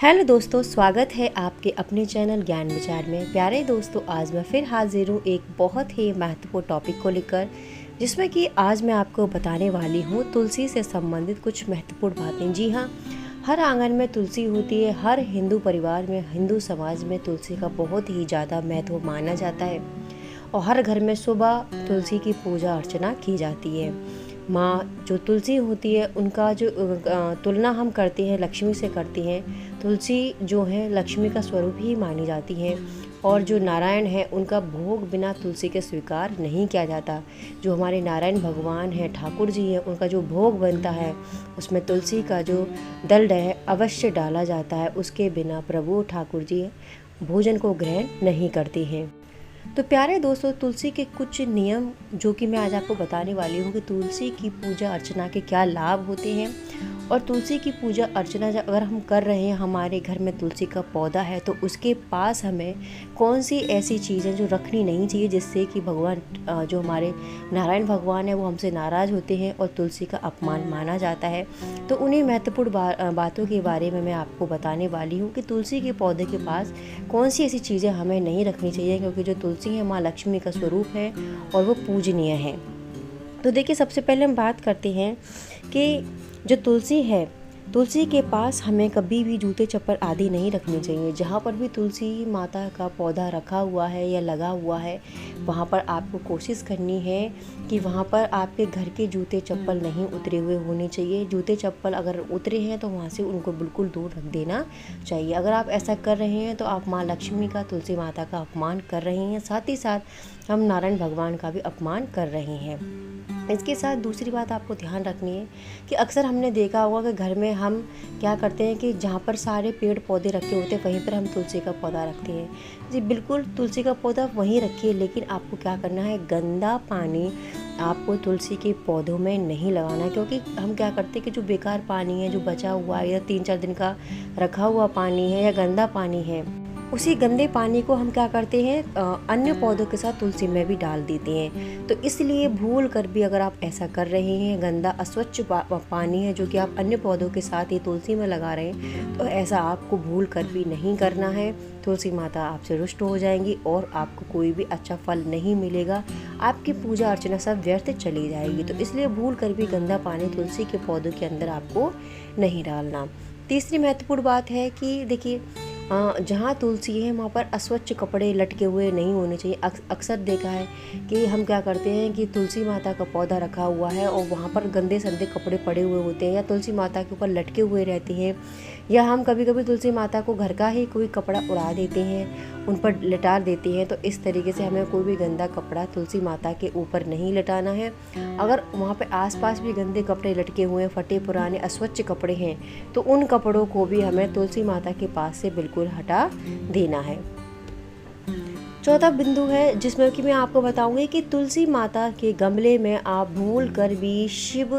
Hello दोस्तों, स्वागत है आपके अपने चैनल ज्ञान विचार में। प्यारे दोस्तों, आज मैं फिर हाजिर हूँ एक बहुत ही महत्वपूर्ण टॉपिक को लेकर, जिसमें कि आज मैं आपको बताने वाली हूँ तुलसी से संबंधित कुछ महत्वपूर्ण बातें। जी हाँ, हर आंगन में तुलसी होती है। हर हिंदू परिवार में, हिंदू समाज में तुलसी का बहुत ही ज़्यादा महत्व माना जाता है और हर घर में सुबह तुलसी की पूजा अर्चना की जाती है। माँ जो तुलसी होती है, उनका जो तुलना हम करते हैं लक्ष्मी से करते हैं। तुलसी जो है लक्ष्मी का स्वरूप ही मानी जाती है और जो नारायण है उनका भोग बिना तुलसी के स्वीकार नहीं किया जाता। जो हमारे नारायण भगवान हैं, ठाकुर जी हैं, उनका जो भोग बनता है उसमें तुलसी का जो दल है अवश्य डाला जाता है। उसके बिना प्रभु ठाकुर जी भोजन को ग्रहण नहीं करते हैं। तो प्यारे दोस्तों, तुलसी के कुछ नियम जो कि मैं आज आपको बताने वाली हूँ कि तुलसी की पूजा अर्चना के क्या लाभ होते हैं। और तुलसी की पूजा अर्चना अगर हम कर रहे हैं, हमारे घर में तुलसी का पौधा है, तो उसके पास हमें कौन सी ऐसी चीज़ें जो रखनी नहीं चाहिए जिससे कि भगवान जो हमारे नारायण भगवान है वो हमसे नाराज़ होते हैं और तुलसी का अपमान माना जाता है। तो उन्हीं महत्वपूर्ण बातों के बारे में मैं आपको बताने वाली हूँ कि तुलसी के पौधे के पास कौन सी ऐसी चीज़ें हमें नहीं रखनी चाहिए, क्योंकि जो तुलसी है माँ लक्ष्मी का स्वरूप है और वो पूजनीय है। तो देखिए, सबसे पहले हम बात करते हैं कि जो तुलसी है, तुलसी के पास हमें कभी भी जूते चप्पल आदि नहीं रखने चाहिए। जहाँ पर भी तुलसी माता का पौधा रखा हुआ है या लगा हुआ है, वहाँ पर आपको कोशिश करनी है कि वहाँ पर आपके घर के जूते चप्पल नहीं उतरे हुए होने चाहिए। जूते चप्पल अगर उतरे हैं तो वहाँ से उनको बिल्कुल दूर रख देना चाहिए। अगर आप ऐसा कर रहे हैं तो आप माँ लक्ष्मी का, तुलसी माता का अपमान कर रहे हैं, साथ ही साथ हम नारायण भगवान का भी अपमान कर रहे हैं। इसके साथ दूसरी बात आपको ध्यान रखनी है कि अक्सर हमने देखा होगा कि घर में हम क्या करते हैं कि जहाँ पर सारे पेड़ पौधे रखे होते हैं वहीं पर हम तुलसी का पौधा रखते हैं। जी बिल्कुल, तुलसी का पौधा वहीं रखिए, लेकिन आपको क्या करना है, गंदा पानी आपको तुलसी के पौधों में नहीं लगाना है। क्योंकि हम क्या करते हैं कि जो बेकार पानी है, जो बचा हुआ है या 3-4 दिन का रखा हुआ पानी है या गंदा पानी है, उसी गंदे पानी को हम क्या करते हैं अन्य पौधों के साथ तुलसी में भी डाल देते हैं। तो इसलिए भूल कर भी अगर आप ऐसा कर रहे हैं, गंदा अस्वच्छ पानी है जो कि आप अन्य पौधों के साथ ही तुलसी में लगा रहे हैं, तो ऐसा आपको भूल कर भी नहीं करना है। तुलसी माता आपसे रुष्ट हो जाएंगी और आपको कोई भी अच्छा फल नहीं मिलेगा। आपकी पूजा अर्चना सब व्यर्थ चली जाएगी। तो इसलिए भूल कर भी गंदा पानी तुलसी के पौधों के अंदर आपको नहीं डालना। तीसरी महत्वपूर्ण बात है कि देखिए, जहाँ तुलसी है वहाँ पर अस्वच्छ कपड़े लटके हुए नहीं होने चाहिए। अक्सर देखा है कि हम क्या करते हैं कि तुलसी माता का पौधा रखा हुआ है और वहाँ पर गंदे संदे कपड़े पड़े हुए होते हैं या तुलसी माता के ऊपर लटके हुए रहते हैं, या हम कभी कभी तुलसी माता को घर का ही कोई कपड़ा उड़ा देते हैं, उन पर लिटा देते हैं। तो इस तरीके से हमें कोई भी गंदा कपड़ा तुलसी माता के ऊपर नहीं लिटाना है। अगर वहाँ पे आसपास भी गंदे कपड़े लटके हुए हैं, फटे पुराने अस्वच्छ कपड़े हैं, तो उन कपड़ों को भी हमें तुलसी माता के पास से बिल्कुल हटा देना है। चौथा बिंदु है जिसमें कि मैं आपको बताऊंगी कि तुलसी माता के गमले में आप भूल कर भी शिव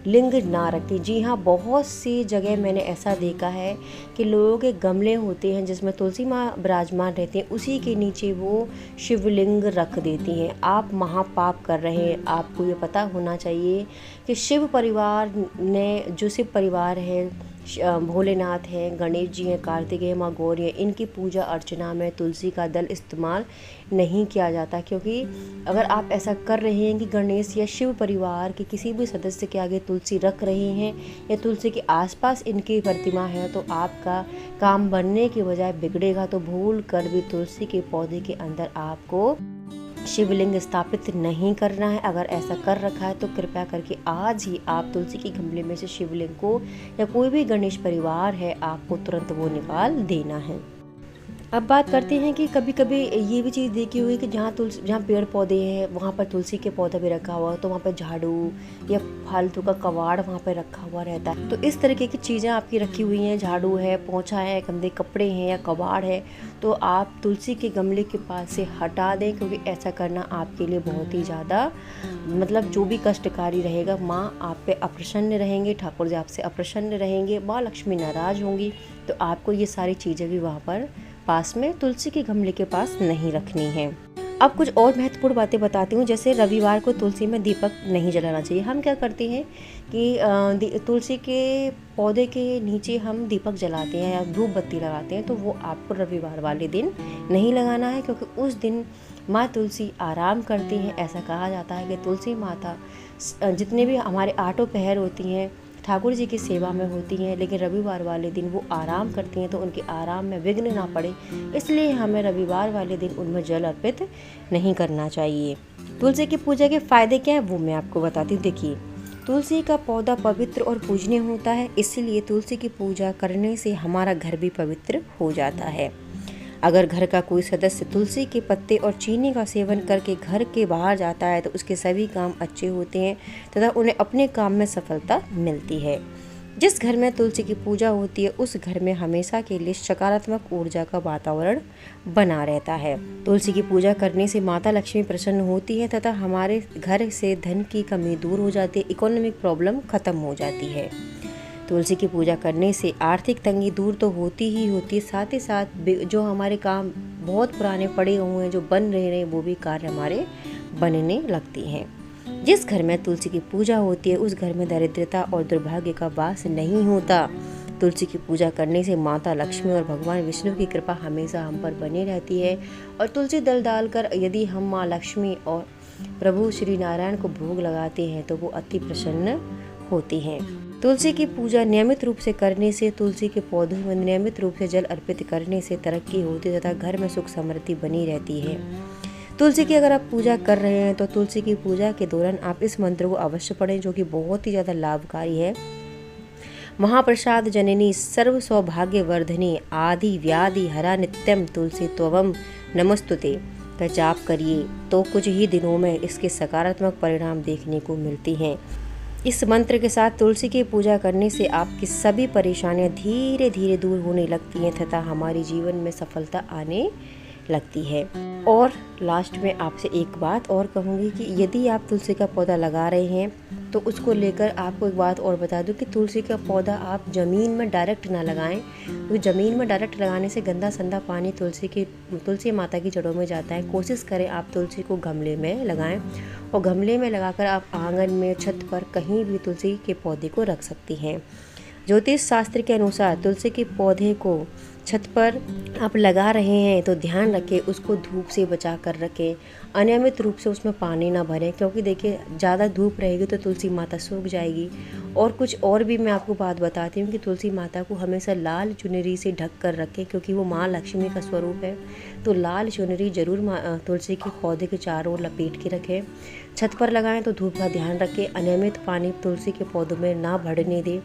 लिंग ना रखें। जी हाँ, बहुत सी जगह मैंने ऐसा देखा है कि लोगों के गमले होते हैं जिसमें तुलसी माँ विराजमान रहते हैं, उसी के नीचे वो शिवलिंग रख देती हैं। आप महापाप कर रहे हैं। आपको ये पता होना चाहिए कि शिव परिवार ने, जो शिव परिवार है, भोलेनाथ हैं, गणेश जी हैं, कार्तिकेय माँ गौरी हैं, इनकी पूजा अर्चना में तुलसी का दल इस्तेमाल नहीं किया जाता। क्योंकि अगर आप ऐसा कर रहे हैं कि गणेश या शिव परिवार के किसी भी सदस्य के आगे तुलसी रख रहे हैं या तुलसी के आसपास इनकी प्रतिमा है, तो आपका काम बनने के बजाय बिगड़ेगा। तो भूल कर भी तुलसी के पौधे के अंदर आपको शिवलिंग स्थापित नहीं करना है। अगर ऐसा कर रखा है तो कृपया करके आज ही आप तुलसी के गमले में से शिवलिंग को, या कोई भी गणेश परिवार है, आपको तुरंत वो निकाल देना है। अब बात करते हैं कि कभी कभी ये भी चीज़ देखी हुई कि जहाँ पेड़ पौधे हैं वहाँ पर तुलसी के पौधा भी रखा हुआ, तो वहाँ पर झाड़ू या फालतू का कबाड़ वहाँ पर रखा हुआ रहता है। तो इस तरीके की चीज़ें आपकी रखी हुई हैं, झाड़ू है, पोंछा है, गंदे कपड़े हैं या कबाड़ है, तो आप तुलसी के गमले के पास से हटा दें। क्योंकि ऐसा करना आपके लिए बहुत ही ज़्यादा जो भी कष्टकारी रहेगा। माँ आप पे अप्रसन्न रहेंगे, ठाकुर जी आपसे अप्रसन्न रहेंगे, माँ लक्ष्मी नाराज़ होंगी। तो आपको ये सारी चीज़ें भी वहाँ पर पास में तुलसी के गमले के पास नहीं रखनी है। अब कुछ और महत्वपूर्ण बातें बताती हूँ। जैसे रविवार को तुलसी में दीपक नहीं जलाना चाहिए। हम क्या करते हैं कि तुलसी के पौधे के नीचे हम दीपक जलाते हैं या धूप बत्ती लगाते हैं, तो वो आपको रविवार वाले दिन नहीं लगाना है, क्योंकि उस दिन माँ तुलसी आराम करती हैं। ऐसा कहा जाता है कि तुलसी माता जितने भी हमारे आठों पहर होती हैं ठाकुर जी की सेवा में होती हैं, लेकिन रविवार वाले दिन वो आराम करती हैं, तो उनके आराम में विघ्न ना पड़े, इसलिए हमें रविवार वाले दिन उनमें जल अर्पित नहीं करना चाहिए। तुलसी की पूजा के फायदे क्या हैं वो मैं आपको बताती हूँ। देखिए, तुलसी का पौधा पवित्र और पूजनीय होता है, इसीलिए तुलसी की पूजा करने से हमारा घर भी पवित्र हो जाता है। अगर घर का कोई सदस्य तुलसी के पत्ते और चीनी का सेवन करके घर के बाहर जाता है तो उसके सभी काम अच्छे होते हैं तथा उन्हें अपने काम में सफलता मिलती है। जिस घर में तुलसी की पूजा होती है उस घर में हमेशा के लिए सकारात्मक ऊर्जा का वातावरण बना रहता है। तुलसी की पूजा करने से माता लक्ष्मी प्रसन्न होती है तथा हमारे घर से धन की कमी दूर हो जाती है, इकोनॉमिक प्रॉब्लम खत्म हो जाती है। तुलसी की पूजा करने से आर्थिक तंगी दूर तो होती ही होती है, साथ ही साथ जो हमारे काम बहुत पुराने पड़े हुए हैं जो बन रहे हैं वो भी कार्य हमारे बनने लगती हैं। जिस घर में तुलसी की पूजा होती है उस घर में दरिद्रता और दुर्भाग्य का वास नहीं होता। तुलसी की पूजा करने से माता लक्ष्मी और भगवान विष्णु की कृपा हमेशा हम पर बनी रहती है। और तुलसी दल डालकर यदि हम माँ लक्ष्मी और प्रभु श्री नारायण को भोग लगाते हैं तो वो अति प्रसन्न होती हैं। तुलसी की पूजा नियमित रूप से करने से, तुलसी के पौधों में नियमित रूप से जल अर्पित करने से तरक्की होती है तथा घर में सुख समृद्धि बनी रहती है। तुलसी की अगर आप पूजा कर रहे हैं तो तुलसी की पूजा के दौरान आप इस मंत्र को अवश्य पढ़ें, जो कि बहुत ही ज़्यादा लाभकारी है। महाप्रसाद जननी सर्व सौभाग्य वर्धनी आदि व्याधि हरा नित्यम तुलसी त्वम नमस्तुते का जाप करिए तो कुछ ही दिनों में इसके सकारात्मक परिणाम देखने को मिलती हैं। इस मंत्र के साथ तुलसी की पूजा करने से आपकी सभी परेशानियां धीरे धीरे दूर होने लगती हैं तथा हमारे जीवन में सफलता आने लगती है। और लास्ट में आपसे एक बात और कहूँगी कि यदि आप तुलसी का पौधा लगा रहे हैं तो उसको लेकर आपको एक बात और बता दूं कि तुलसी का पौधा आप ज़मीन में डायरेक्ट ना लगाएं, क्योंकि ज़मीन में डायरेक्ट लगाने से गंदा संदा पानी तुलसी माता की जड़ों में जाता है। कोशिश करें आप तुलसी को गमले में लगाएं और गमले में लगाकर आप आंगन में, छत पर कहीं भी तुलसी के पौधे को रख सकती हैं। ज्योतिष शास्त्र के अनुसार तुलसी के पौधे को छत पर आप लगा रहे हैं तो ध्यान रखें उसको धूप से बचा कर रखें, अनियमित रूप से उसमें पानी ना भरें, क्योंकि देखिए ज़्यादा धूप रहेगी तो तुलसी माता सूख जाएगी। और कुछ और भी मैं आपको बात बताती हूँ कि तुलसी माता को हमेशा लाल चुनरी से ढक कर रखें, क्योंकि वो माँ लक्ष्मी का स्वरूप है। तो लाल चुनरी जरूर तुलसी के पौधे के चारों ओर लपेट के रखें। छत पर लगाएं तो धूप का ध्यान रखें, अनियमित पानी तुलसी के पौधों में ना भरने दें।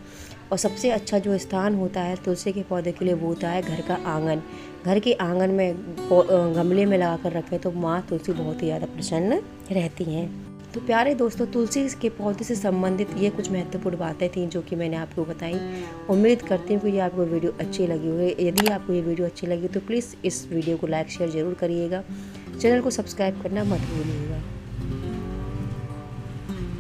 और सबसे अच्छा जो स्थान होता है तुलसी के पौधे के लिए वो होता है घर का आंगन। घर के आंगन में गमले में लगा कर रखें तो माँ तुलसी बहुत ही ज़्यादा प्रसन्न रहती हैं। तो प्यारे दोस्तों, तुलसी के पौधे से संबंधित ये कुछ महत्वपूर्ण बातें थीं जो कि मैंने आपको बताई। उम्मीद करती हूँ कि ये आपको वीडियो अच्छी लगी होगी। यदि आपको ये वीडियो अच्छी लगी तो प्लीज़ इस वीडियो को लाइक शेयर ज़रूर करिएगा। चैनल को सब्सक्राइब करना मत भूलिएगा।